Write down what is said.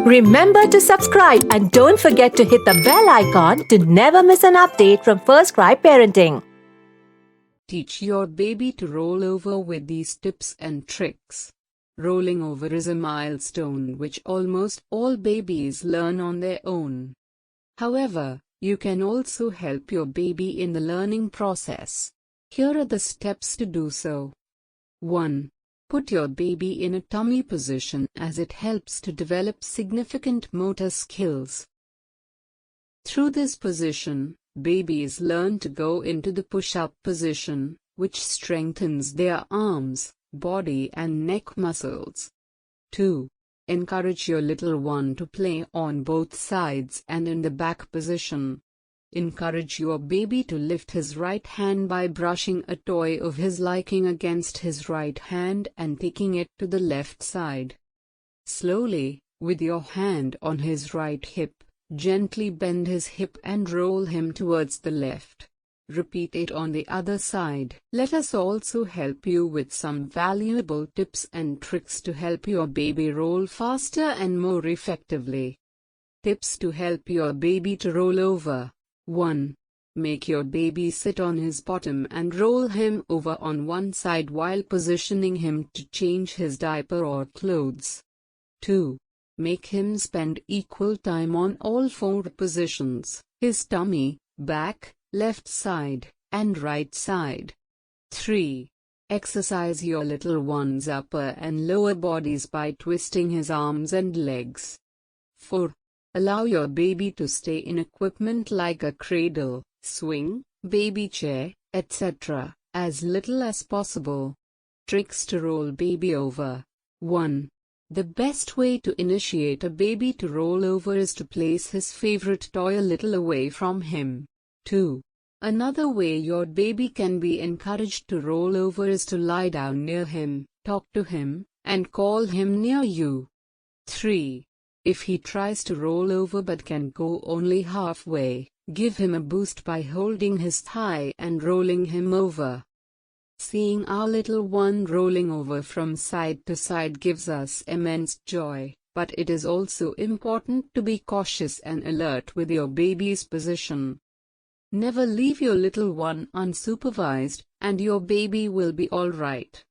Remember to subscribe and don't forget to hit the bell icon to never miss an update from FirstCry Parenting. Teach your baby to roll over with these tips and tricks. Rolling over is a milestone which almost all babies learn on their own. However, you can also help your baby in the learning process. Here are the steps to do so. 1. Put your baby in a tummy position as it helps to develop significant motor skills. Through this position, babies learn to go into the push-up position, which strengthens their arms, body and neck muscles. 2. Encourage your little one to play on both sides and in the back position. Encourage your baby to lift his right hand by brushing a toy of his liking against his right hand and taking it to the left side. Slowly, with your hand on his right hip, gently bend his hip and roll him towards the left. Repeat it on the other side. Let us also help you with some valuable tips and tricks to help your baby roll faster and more effectively. Tips to help your baby to roll over. 1. Make your baby sit on his bottom and roll him over on one side while positioning him to change his diaper or clothes. 2. Make him spend equal time on all four positions: his tummy, back, left side, and right side. 3. Exercise your little one's upper and lower bodies by twisting his arms and legs. 4. Allow your baby to stay in equipment like a cradle, swing, baby chair, etc., as little as possible. Tricks to roll baby over. 1. The best way to initiate a baby to roll over is to place his favorite toy a little away from him. 2. Another way your baby can be encouraged to roll over is to lie down near him, talk to him, and call him near you. 3. If he tries to roll over but can go only halfway, give him a boost by holding his thigh and rolling him over. Seeing our little one rolling over from side to side gives us immense joy, but it is also important to be cautious and alert with your baby's position. Never leave your little one unsupervised, and your baby will be all right.